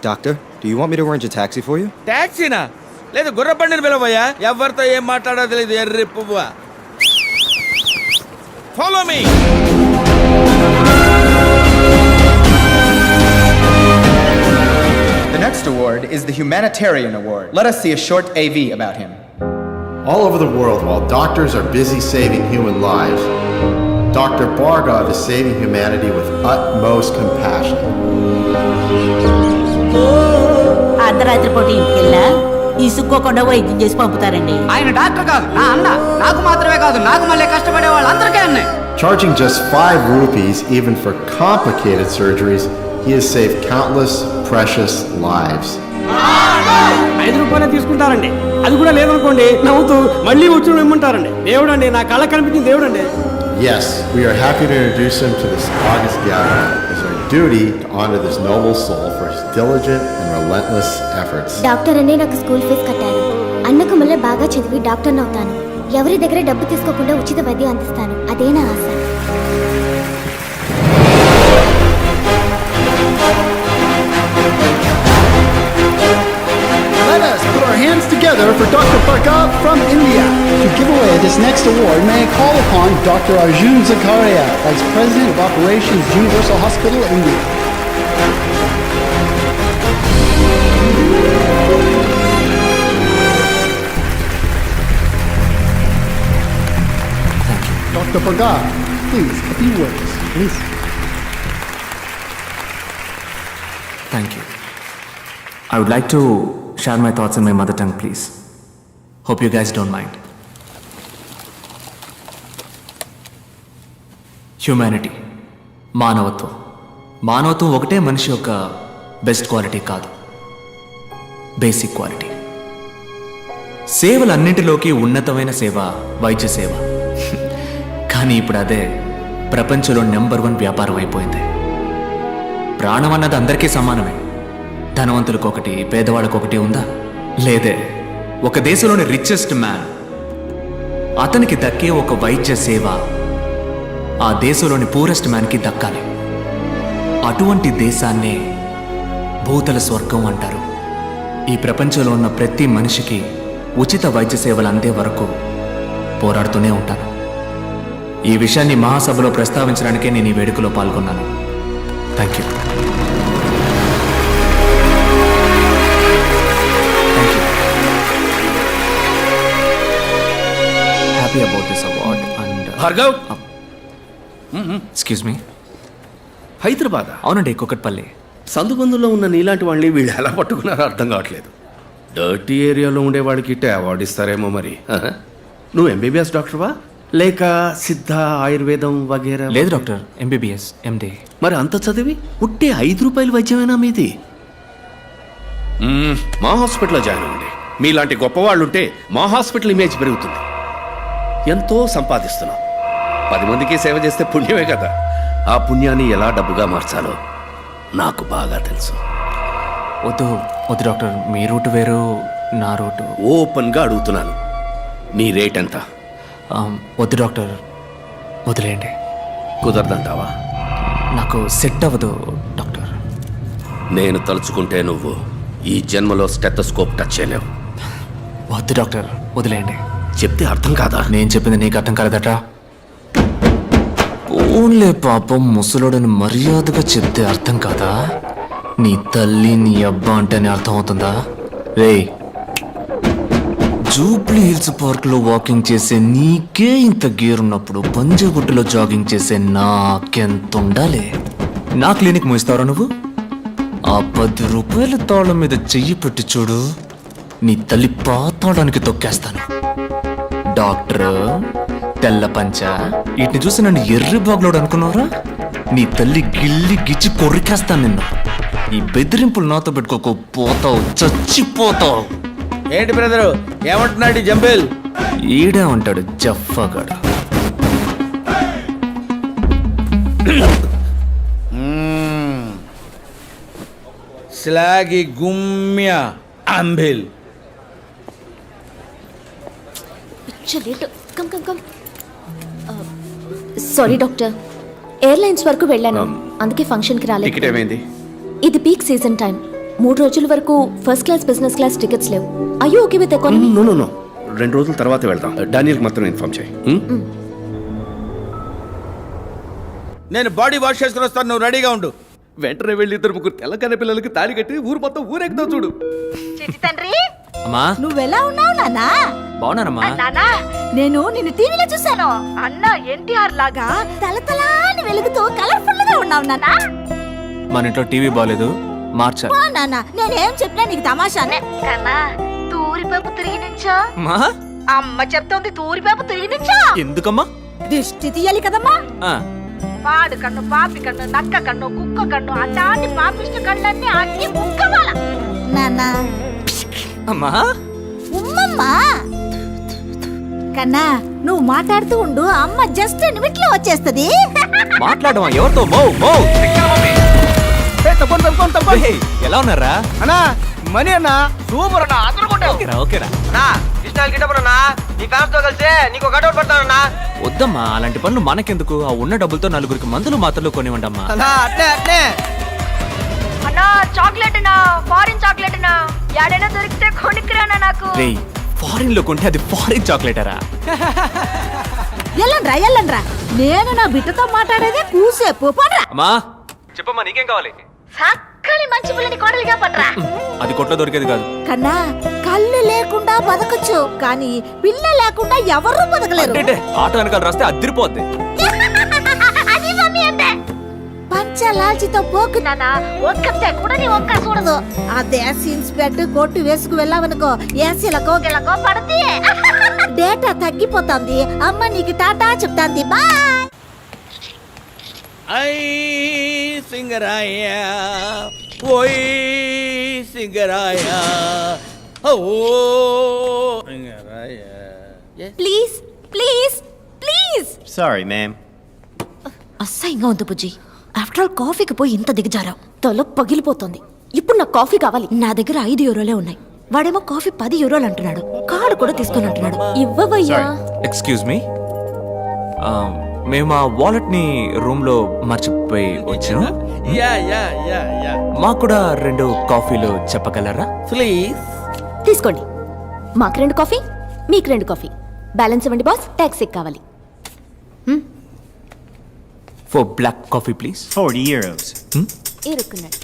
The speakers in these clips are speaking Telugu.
Doctor, do you want me to arrange a taxi for you? ట్యాక్సీనా లేదు గుర్ర బండిని పిలవయ్యా. ఎవరితో ఏం మాట్లాడో తెలియదు ఎర్రి పువ్వా. Follow me. The next award is the Humanitarian Award. Let us see a short AV about him. All over the world, while doctors are busy saving human lives, Dr. Bhargav is saving humanity with utmost compassion. అర్ధరాత్రి పూట ఇంటికెళ్ళా ఇసుక్కోకుండా వైద్యం చేసి పంపుతారండి. ఆయన డాక్టర్ కాదు, నా అన్న. నాకు మాత్రమే కాదు, నాకు మళ్ళీ కష్టపడే వాళ్ళందరికీ అన్నాయి. Charging just 5 rupees even for complicated surgeries, he has saved countless precious lives. 5 రూపాయలే తీసుకుంటారండి. అది కూడా లేదనుకోండి నవ్వుతూ మళ్ళీ వచ్చి ఇమ్మంటారండి. దేవుడండి, నా కళ్ళ కనిపించింది దేవుడండి. Yes, we are happy to introduce him to this august gathering. It's our duty to honor this noble soul for his diligent and relentless efforts. Doctor అనే నాకు స్కూల్ ఫీజు కట్టారు. అన్నకు మళ్ళీ బాగా చదివి డాక్టర్ని అవుతాను. ఎవరి దగ్గర డబ్బు తీసుకోకుండా ఉచిత వైద్యం అందిస్తాను. అదే నా ఆశ. Let us put our hands together for Dr. Bhargav from India. To give away this next award, may I call upon Dr. Arjun Zakaria, Vice President of Operations, Universal Hospital, India. Dr. Bhargav, please, a few words, please. Thank you. I would like to share my thoughts in my mother tongue, please. Hope you guys don't mind. Humanity, మానవత్వం. మానవత్వం ఒకటే మనిషి యొక్క బెస్ట్ క్వాలిటీ కాదు, బేసిక్ క్వాలిటీ. సేవలన్నింటిలోకి ఉన్నతమైన సేవ వైద్య సేవ. కానీ ఇప్పుడు అదే ప్రపంచంలో నెంబర్ 1 వ్యాపారం అయిపోయింది. ప్రాణం అన్నది అందరికీ సమానమే. ధనవంతులకు ఒకటి, పేదవాళ్ళకు ఒకటి ఉందా? లేదే. ఒక దేశంలోని రిచెస్ట్ మ్యాన్, అతనికి దక్కే ఒక వైద్య సేవ ఆ దేశంలోని పూరెస్ట్ మ్యాన్కి దక్కాలి. అటువంటి దేశాన్నే భూతల స్వర్గం అంటారు. ఈ ప్రపంచంలో ఉన్న ప్రతి మనిషికి ఉచిత వైద్య సేవలు అందే వరకు పోరాడుతూనే ఉంటాను. ఈ విషయాన్ని మహాసభలో ప్రస్తావించడానికే నేను ఈ వేడుకలో పాల్గొన్నాను. Thank you. Happy about this award and Bhargav. excuse me. Hyderabad. అవునండి, కుకట్పల్లి. సందుబందులో ఉన్న నీలాంటి వాళ్ళని వీళ్ళు ఎలా పట్టుకున్నారో అర్థం కావట్లేదు. డర్టీ ఏరియాలో ఉండేవాడికి ఇట్టే అవార్డు ఇస్తారేమో మరి. నువ్వు ఎంబీబీఎస్ డాక్టర్వా లేక సిద్ధ ఆయుర్వేదం వగేరా? లేదు డాక్టర్, ఎంబీబీఎస్ ఎండి. మరి అంత చదివి ఉట్టే 5 రూపాయల వైద్యమేనా మీది? మా హాస్పిటల్లో జాయిన్ అవ్వండి. మీలాంటి గొప్పవాళ్ళు ఉంటే మా హాస్పిటల్ ఇమేజ్ పెరుగుతుంది. ఎంతో సంపాదిస్తున్నాం. 10 మందికి సేవ చేస్తే పుణ్యమే కదా. ఆ పుణ్యాన్ని ఎలా డబ్బుగా మార్చాలో నాకు బాగా తెలుసు. వద్దు వద్దు డాక్టర్, మీ రూట్ వేరు, నా రూటు. ఓపెన్గా అడుగుతున్నాను, నీ రేట్ ఎంత? వద్దు డాక్టర్, వదిలేయండి. కుదరదంటావా? నాకు సెట్ అవ్వదు డాక్టర్. నేను తలుచుకుంటే నువ్వు ఈ జన్మలో స్టెథోస్కోప్ టచ్ చేయలేవు. వద్దు డాక్టర్, వదిలేయండి. చెప్తే అర్థం కాదా? నేను చెప్పింది నీకు అర్థం కాలేదట. ఓన్లే పాపం, ముసలోడని మర్యాదగా చెప్తే అర్థం కాదా? నీ తల్లి నీ అబ్బా అంటేనే అర్థం అవుతుందా? రే, జూబ్లీ హిల్స్ పార్క్ లో వాకింగ్ చేసే నీకే ఇంత గేరున్నప్పుడు పంజగుట్టులో జాగింగ్ చేసే నాకెంత ఉండాలి? నా క్లినిక్ మూయిస్తావరా నువ్వు? ఆ 10 రూపాయల తాళం మీద చెయ్యి పెట్టి చూడు, నీ తల్లి పాతాళానికి తొక్కేస్తాను. డాక్టర్, తెల్ల పంచ, వీటిని చూసి నన్ను ఎర్రి బాగులోడు అనుకున్నావురా? నీ తల్లి గిల్లి గిచ్చి కొరికేస్తాను నిన్ను. ఈ బెదిరింపులు నాతో పెట్టుకోకు, పోతావు, చచ్చిపోతావు. ఏంటి బ్రదరు, ఏమంటున్నాడు జంబేల్? ఈడే ఉంటాడు జఫ్ఫాగాడు. స్లాగి గుమ్య అంబిల్. సారీ డాక్టర్, ఎయిర్లైన్స్ వరకు వెళ్ళాను, అందుకే ఫంక్షన్కి రాలేదు. టికెట్ ఏమైంది? ఇది పీక్ సీజన్ టైం, 3 రోజుల వరకు first class business class tickets లేవు. అయ్యో okay with economy? No no no 2 రోజుల తర్వాత వెళ్దాం. డానియల్కి మాత్రం ఇన్ఫార్మ్ చేయి. నేను బాడీ వాష్ చేసుకుని వస్తాను, నువ్వు రెడీగా ఉండు. వెంటనే వెళ్ళి 2-3 తెల్లకన్న పిల్లలకి తాళి కట్టి ఊరు మొత్తం ఊరెక్కుతావు చూడు. చిట్టి తండ్రి అమ్మా నువ్వెలా ఉన్నావు నాన్నా? బాగున్నానమ్మా. నానా నేను నిన్ను టీవీలో చూశాను. అన్న ఎన్టీఆర్ లాగా తలతలాని వెలుగుతూ కలర్ఫుల్ గా ఉన్నావు నాన్నా. మన ఇంట్లో టీవీ బాగాలేదు, మార్చాలి. ఓ నాన్న నేనేం చెప్పినా నీకు తమాషానే కన్నా. తూరిపేపు తిరిగి నుంచో మా అమ్మ చెప్తోంది, తూరిపేపు తిరిగి నుంచో. ఎందుకమ్మా? దిష్టి తీయాలి కదమ్మా. ఆ, పాడు కన్ను, పాపి కన్ను, నక్క కన్ను, కుక్క కన్ను, అట్లాంటి పాపిష్టి కళ్ళన్నీ అన్ని ముక్కవాల. నాన్న అమ్మా ఉమ్మమ్మా కన్నా నువ్వు మాట్లాడుతూ ఉండు, అమ్మ జస్ట్ నిమిట్లో వచ్చేస్తది. మాట్లాడమా? ఎవరితో? మో మో ఏయ్, ఎలా ఉన్నారా? అన్నా మనీ అన్న సూపర్ అన్న, అందరూ కొట్టావు. ఓకేరా ఓకేరా. వద్దమ్మా అలాంటి పనులు మనకెందుకు? ఆ ఉన్న డబ్బులతో నలుగురికి మందులు మాత్రలు కొనివ్వండమ్మా. అన్నా చాక్లెట్ నా ఫారిన్ చాక్లెట్ నా యాడైనా దొరికితే కొనికిరానా నాకు. రేయ్, ఫారిన్ లో కొంటే అది ఫారిన్ చాక్లెటరా? ఎల్లండ్రా ఎల్లండ్రా, నేను నా బిడ్డతో మాట్లాడేదే కూసేపు పడ్రా. అమ్మా చెప్పమ్మా, నీకేం కావాలి? సక్కని మంచి పిల్లని కోడలిగా పడ్రా. అది కొట్లో దొరికేది కాదు కన్నా కళ్ళు లేకుండా బతకచ్చు, కానీ పిల్ల లేకుండా ఎవరు బతకలేరు. అంటే ఆటో వెనకాల రాస్తే అద్దరిపోద్ది. అది మమ్మీ అంటే పంచలాల్చితో పోకు నానా, ఒక్కతే కూడా నీ ఒక్క చూడదు. అదే సీన్స్ పెట్టి కొట్టు వేసుకు వెళ్ళావనుకో, ఏసీలకో గిలకో పడితే డేటా తగ్గిపోతుంది. అమ్మ నీకు టాటా చెప్తాంది, బాయ్. ఐ సింగరాయ ఓయ్ సింగరాయ ఓ Singaraya. Please please please. Sorry, ma'am. అస్సహ్యంగా ఉంది బుజ్జి. ఆఫ్టర్ ఆల్ కాఫీకి పోయి ఇంత దిగజారావు, తల పగిలిపోతుంది. ఇప్పుడు నాకు కాఫీ కావాలి. నా దగ్గర 5 యూరోలే ఉన్నాయి. వాడేమో కాఫీ 10 యూరోలు అంటున్నాడు. కార్డు కూడా తీసుకొని అంటున్నాడు. ఇవ్వవయ్యా. ఎక్స్క్యూజ్ మీ, మేము ఆ వాలెట్ ని రూమ్ లో మర్చిపోయి వచ్చాం. యా యా యా యా మాకు కూడా 2 కాఫీలు చెప్పగలరా? ప్లీజ్. తీసుకోండి. మాకు 2 కాఫీ, మీకు 2 కాఫీ. బ్యాలెన్స్ ఇవ్వండి బాస్, ట్యాక్సీ కావాలి. For black coffee please. 40 euros. ఇరుక్కున్నాడు.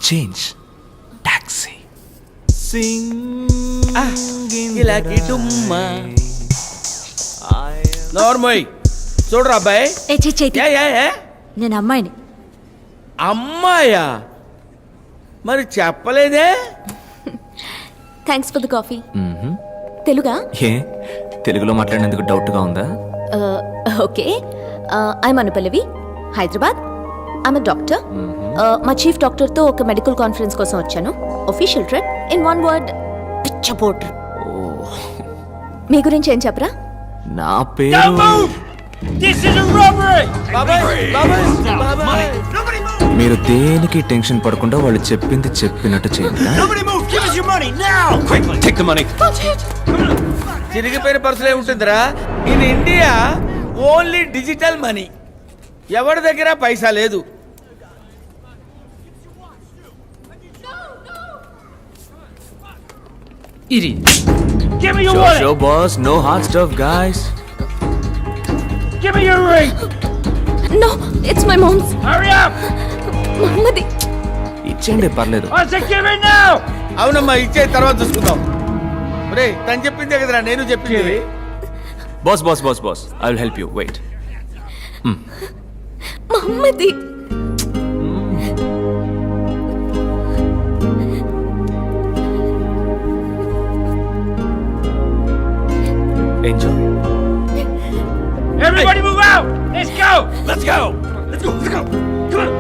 Change taxi. ఇలాకి డుమ్మా నోర్మోయ్ చూడరా అబ్బాయి. యా యా యా నేను అమ్మాయిని. అమ్మాయా? మరి చెప్పలేదే. Thanks for the coffee. తెలుగా? ఏ తెలుగులో మాట్లాడినందుకు డౌట్ గా ఉందా? Okay. I'm Anupallavi, Hyderabad. I'm doctor. మా చీఫ్ డాక్టర్ తో ఒక మెడికల్ కాన్ఫరెన్స్ కోసం వచ్చాను. Official trip. In one word, పిచ్చపోటు. మీ గురించి ఏం చెప్పరా? నా పేరు మీరు దేనికి టెన్షన్ పడకుండా వాళ్ళు చెప్పింది చెప్పినట్టు చేయండి. చిరిగిపోయిన పర్సులే ఉంటుందిరా. In India only digital money. ఎవరి దగ్గర పైసా లేదు. Show boss, no hard stuff guys. No, it's my mom's. Hurry up! మమ్మది. ఇచ్చేయండి పర్లేదు. అవునమ్మా, ఇచ్చే తర్వాత చూసుకుందాం. రే తను చెప్పిందే కదరా నేను చెప్పింది. Boss boss boss boss, I will help you. Wait. మమ్మది. Enjoy. Everybody move out! Let's go! Let's go! Let's go! Let's go! Come on! 1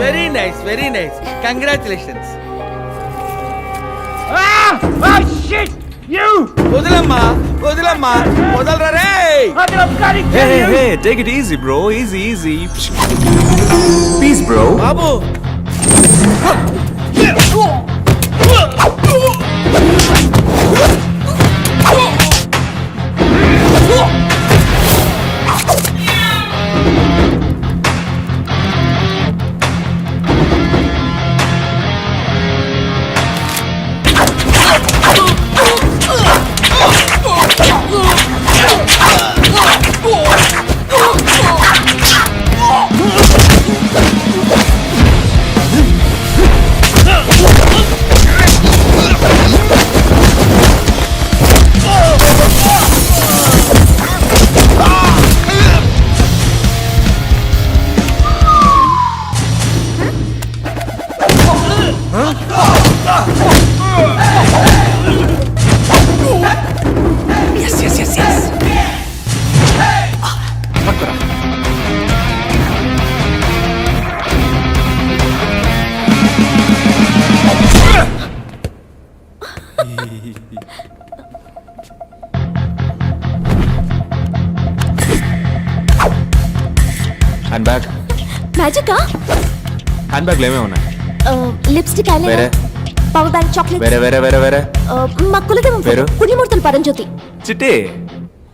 very nice congratulations. వదలమ్మా వదలరా రే. Hey, take it easy, bro. Easy. Peace, bro. బాబు Yes. హ్యాండ్ బ్యాగ్ ఏమేమి ఉన్నాయి? లిప్స్టిక్, వేరే? Eyeliner, power bank, chocolate. వేరే మా కులదేవం పేరు? పుణ్యమూర్తులు పరంజ్యోతి. చిట్టి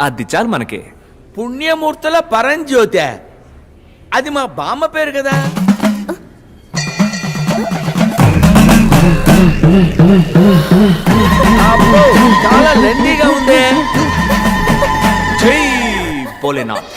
అది చాలు మనకి. పుణ్యమూర్తుల పరంజ్యోతి, అది మా బామ్మ పేరు కదా. అబ్బో, చాలా లెండీగా ఉందే. జై భోలేనాథ్.